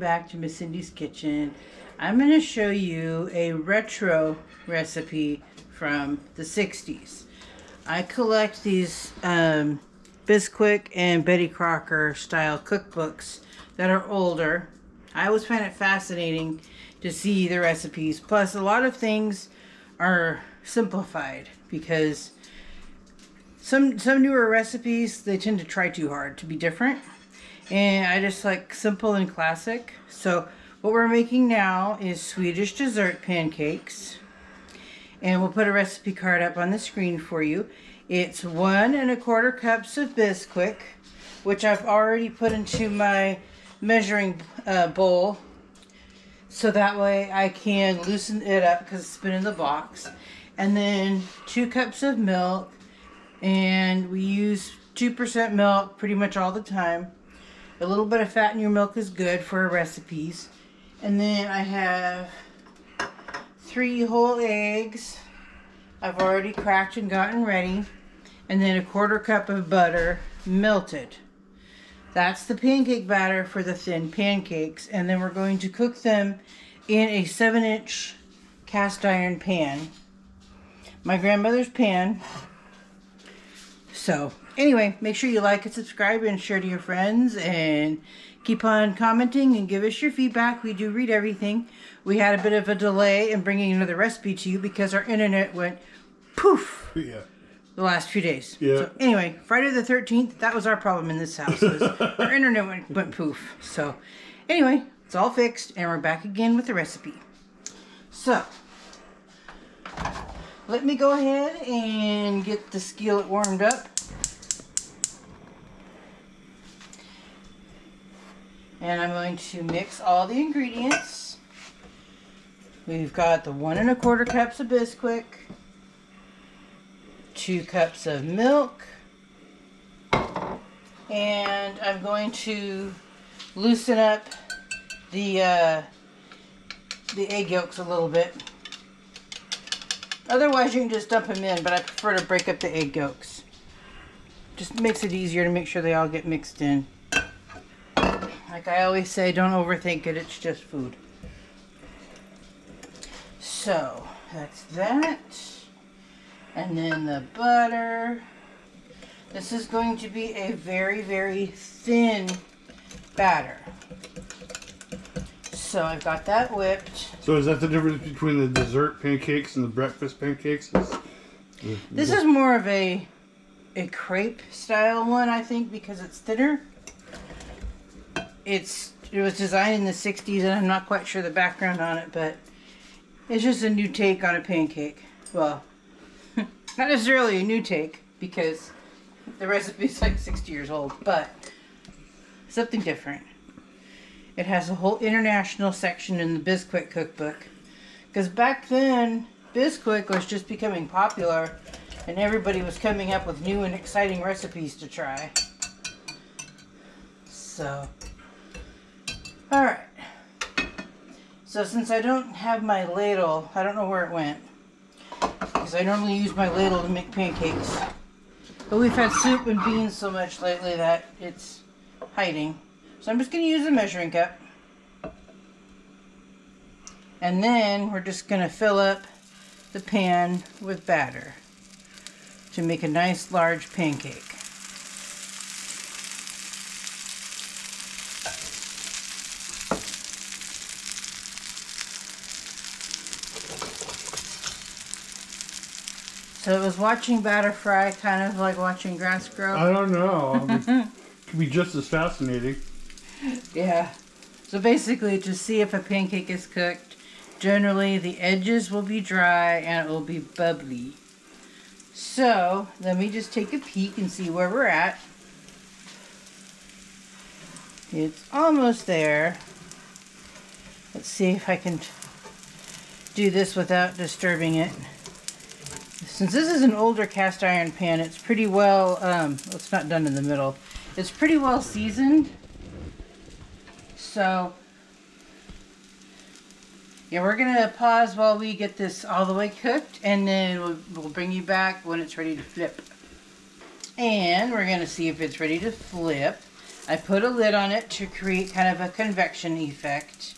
back to Miss Cindy's Kitchen. I'm going to show you a retro recipe from the 60s. I collect these Bisquick and Betty Crocker style cookbooks that are older. I always find it fascinating to see the recipes. Plus, a lot of things are simplified because some newer recipes, they tend to try too hard to be different. And I just like simple and classic. So what we're making now is Swedish Dessert Pancakes. And we'll put a recipe card up on the screen for you. It's 1 1/4 cups of Bisquick, which I've already put into my measuring bowl. So that way I can loosen it up because it's been in the box. And then 2 cups of milk. And we use 2% milk pretty much all the time. A little bit of fat in your milk is good for our recipes. And then I have 3 whole eggs. I've already cracked and gotten ready. And then 1/4 cup of butter, melted. That's the pancake batter for the thin pancakes. And then we're going to cook them in a 7-inch cast iron pan. My grandmother's pan. So anyway, make sure you like and subscribe and share to your friends, and keep on commenting and give us your feedback. We do read everything. We had a bit of a delay in bringing another recipe to you because our internet went poof the last few days. So anyway, Friday the 13th, that was our problem in this house. Our internet went poof. So anyway, it's all fixed and we're back again with the recipe. So let me go ahead and get the skillet warmed up. And I'm going to mix all the ingredients. We've got the 1 1/4 cups of Bisquick, 2 cups of milk, and I'm going to loosen up the egg yolks a little bit. Otherwise you can just dump them in, but I prefer to break up the egg yolks. Just makes it easier to make sure they all get mixed in. Like I always say, don't overthink it, it's just food. So, that's that. And then the butter. This is going to be a very, very thin batter. So I've got that whipped. So is that the difference between the dessert pancakes and the breakfast pancakes? This is more of a crepe style one, I think, because it's thinner. It was designed in the 60s, and I'm not quite sure the background on it, but it's just a new take on a pancake. Well, not necessarily a new take, because the recipe's like 60 years old, but something different. It has a whole international section in the Bisquick cookbook, because back then, Bisquick was just becoming popular, and everybody was coming up with new and exciting recipes to try. So alright, so since I don't have my ladle, I don't know where it went, because I normally use my ladle to make pancakes, but we've had soup and beans so much lately that it's hiding. So I'm just going to use a measuring cup, and then we're just going to fill up the pan with batter to make a nice large pancake. So it was watching batter fry kind of like watching grass grow? I don't know. It could be just as fascinating. Yeah. So basically, to see if a pancake is cooked, generally the edges will be dry and it will be bubbly. So let me just take a peek and see where we're at. It's almost there. Let's see if I can do this without disturbing it. Since this is an older cast iron pan, it's pretty well, it's not done in the middle. It's pretty well seasoned. So, yeah, we're going to pause while we get this all the way cooked, and then we'll bring you back when it's ready to flip. And we're going to see if it's ready to flip. I put a lid on it to create kind of a convection effect.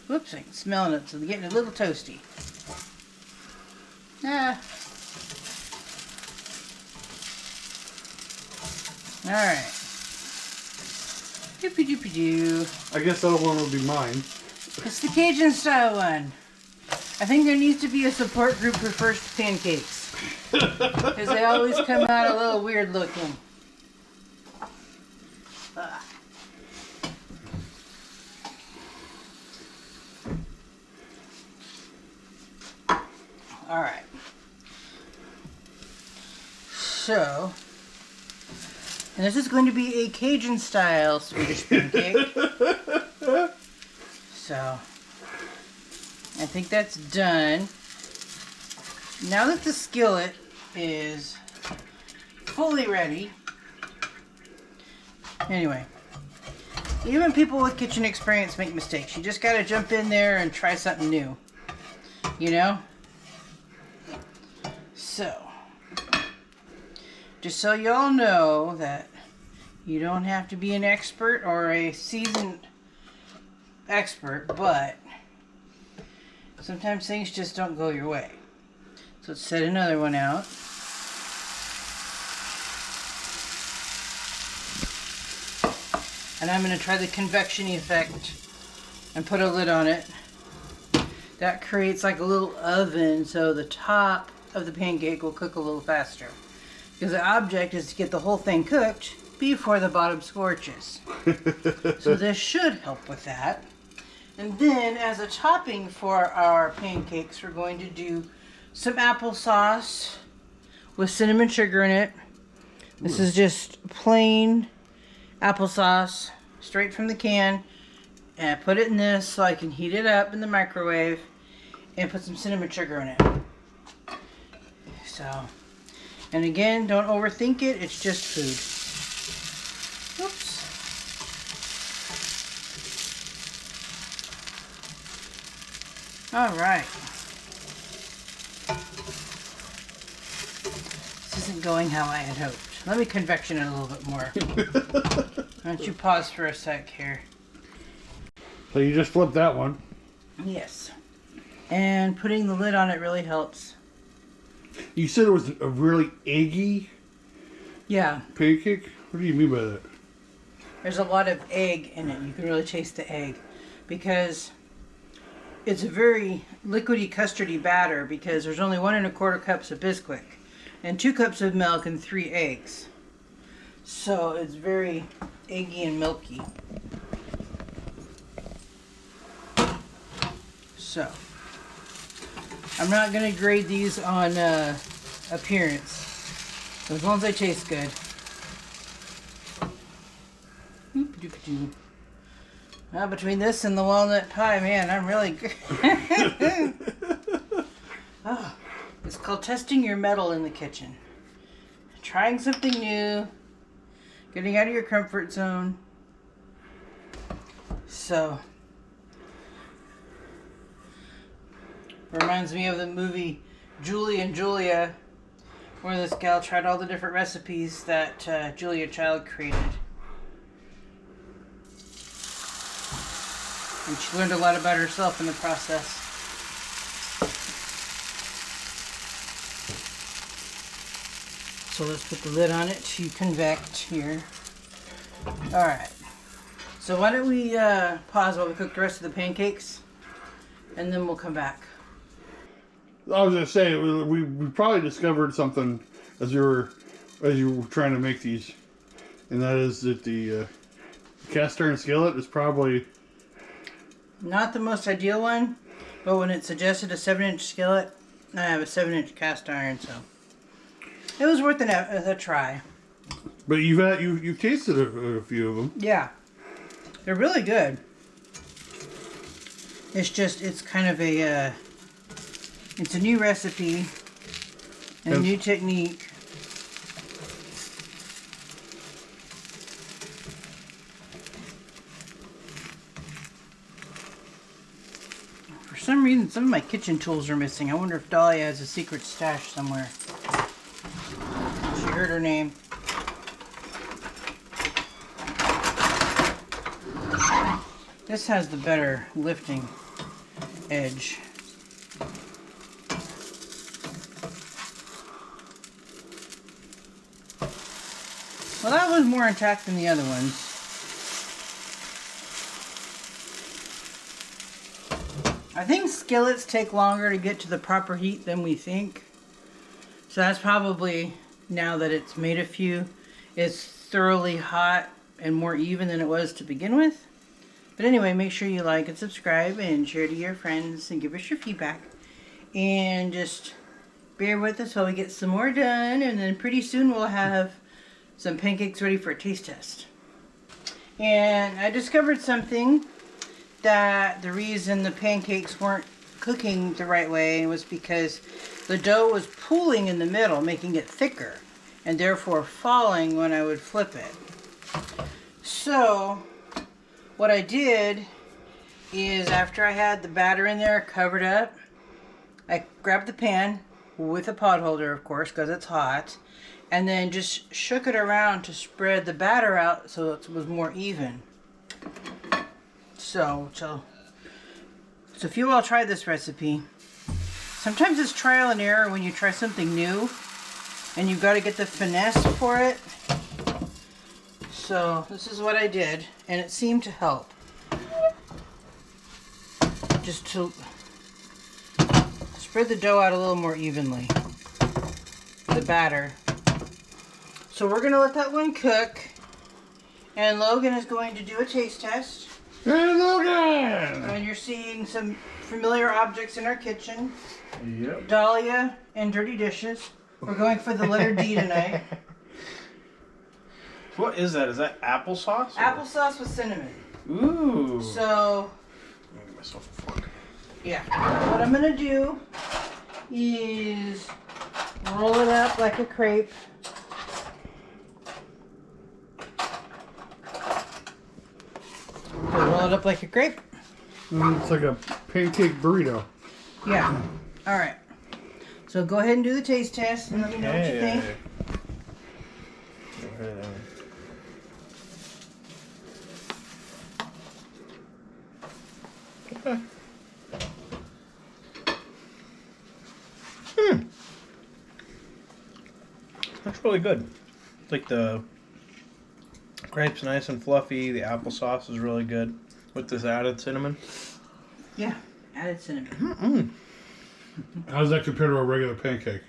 Whoops, I can smell it, so they're getting a little toasty. Ah. Alright. Doopy doopy doo. I guess that one will be mine. It's the Cajun style one. I think there needs to be a support group for first pancakes. Because they always come out a little weird looking. Alright. So, and this is going to be a Cajun style Swedish pancake. So, I think that's done. Now that the skillet is fully ready, anyway, even people with kitchen experience make mistakes. You just gotta jump in there and try something new, you know? So, just so y'all know that you don't have to be an expert or a seasoned expert, but sometimes things just don't go your way. So let's set another one out. And I'm going to try the convection effect and put a lid on it. That creates like a little oven, so the top of the pancake will cook a little faster. Because the object is to get the whole thing cooked before the bottom scorches. So this should help with that. And then as a topping for our pancakes, we're going to do some applesauce with cinnamon sugar in it. This is just plain applesauce, straight from the can. And I put it in this so I can heat it up in the microwave and put some cinnamon sugar in it. So, and again, don't overthink it, it's just food. Oops. All right. This isn't going how I had hoped. Let me convection it a little bit more. Why don't you pause for a sec here? So you just flip that one. Yes. And putting the lid on it really helps. You said it was a really eggy Yeah. pancake? What do you mean by that? There's a lot of egg in it. You can really taste the egg. Because it's a very liquidy, custardy batter because there's only 1 1/4 cups of Bisquick and 2 cups of milk and 3 eggs. So it's very eggy and milky. So, I'm not going to grade these on appearance, as long as they taste good. Between this and the walnut pie, man, I'm really good. Oh, it's called testing your mettle in the kitchen. Trying something new, getting out of your comfort zone. So, reminds me of the movie Julie and Julia, where this gal tried all the different recipes that Julia Child created. And she learned a lot about herself in the process. So let's put the lid on it to convect here. Alright. So why don't we pause while we cook the rest of the pancakes, and then we'll come back. I was gonna say we probably discovered something as you were trying to make these, and that is that the cast iron skillet is probably not the most ideal one, but when it suggested a 7-inch skillet, I have a 7-inch cast iron, so it was worth a try. But you've tasted a few of them. Yeah, they're really good. It's just it's kind of a it's a new recipe and a new technique. For some reason, some of my kitchen tools are missing. I wonder if Dahlia has a secret stash somewhere. She heard her name. This has the better lifting edge. Well, that was more intact than the other ones. I think skillets take longer to get to the proper heat than we think. So that's probably, now that it's made a few, it's thoroughly hot and more even than it was to begin with. But anyway, make sure you like and subscribe and share to your friends and give us your feedback. And just bear with us while we get some more done, and then pretty soon we'll have some pancakes ready for a taste test. And I discovered something, that the reason the pancakes weren't cooking the right way was because the dough was pooling in the middle, making it thicker, and therefore falling when I would flip it. So what I did is, after I had the batter in there covered up, I grabbed the pan with a pot holder, of course, because it's hot, and then just shook it around to spread the batter out so it was more even. So if you all try this recipe, sometimes it's trial and error when you try something new, and you've got to get the finesse for it. So this is what I did, and it seemed to help. Just to spread the dough out a little more evenly, the batter. So we're going to let that one cook, and Logan is going to do a taste test. Hey, Logan! And you're seeing some familiar objects in our kitchen. Yep. Dahlia and dirty dishes. We're going for the letter D tonight. What is that? Is that applesauce? Applesauce with cinnamon. Ooh. So, I'm gonna get myself a fork. yeah. What I'm going to do is roll it up like a crepe. Roll it up like a crepe. It's like a pancake burrito. Yeah. All right. So go ahead and do the taste test and let me know what you think. Go ahead. Okay. That's really good. Like the crepe's nice and fluffy. The applesauce is really good with this added cinnamon. Yeah, added cinnamon. Mm-mm. How does that compare to a regular pancake?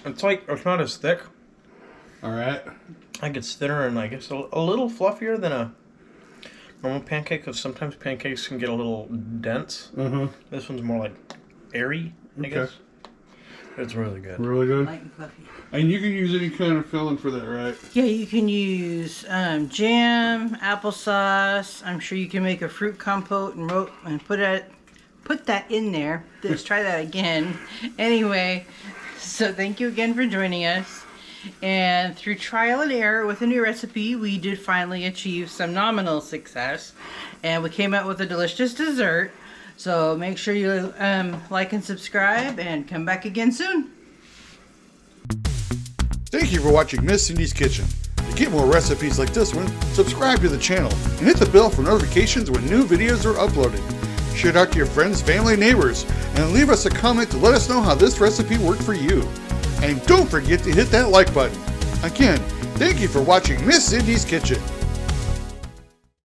It's like, it's not as thick. Alright. I think it's thinner and I guess a little fluffier than a normal pancake, because sometimes pancakes can get a little dense. Mm-hmm. This one's more like airy, I guess. It's really good. Really good. Light and fluffy. And you can use any kind of filling for that, right? Yeah, you can use jam, applesauce. I'm sure you can make a fruit compote and put that in there. Let's try that again. Anyway, so thank you again for joining us. And through trial and error with a new recipe, we did finally achieve some nominal success. And we came out with a delicious dessert. So make sure you like and subscribe and come back again soon. Thank you for watching Miss Cindy's Kitchen. To get more recipes like this one, subscribe to the channel and hit the bell for notifications when new videos are uploaded. Share it out to your friends, family, neighbors, and leave us a comment to let us know how this recipe worked for you. And don't forget to hit that like button. Again, thank you for watching Miss Cindy's Kitchen.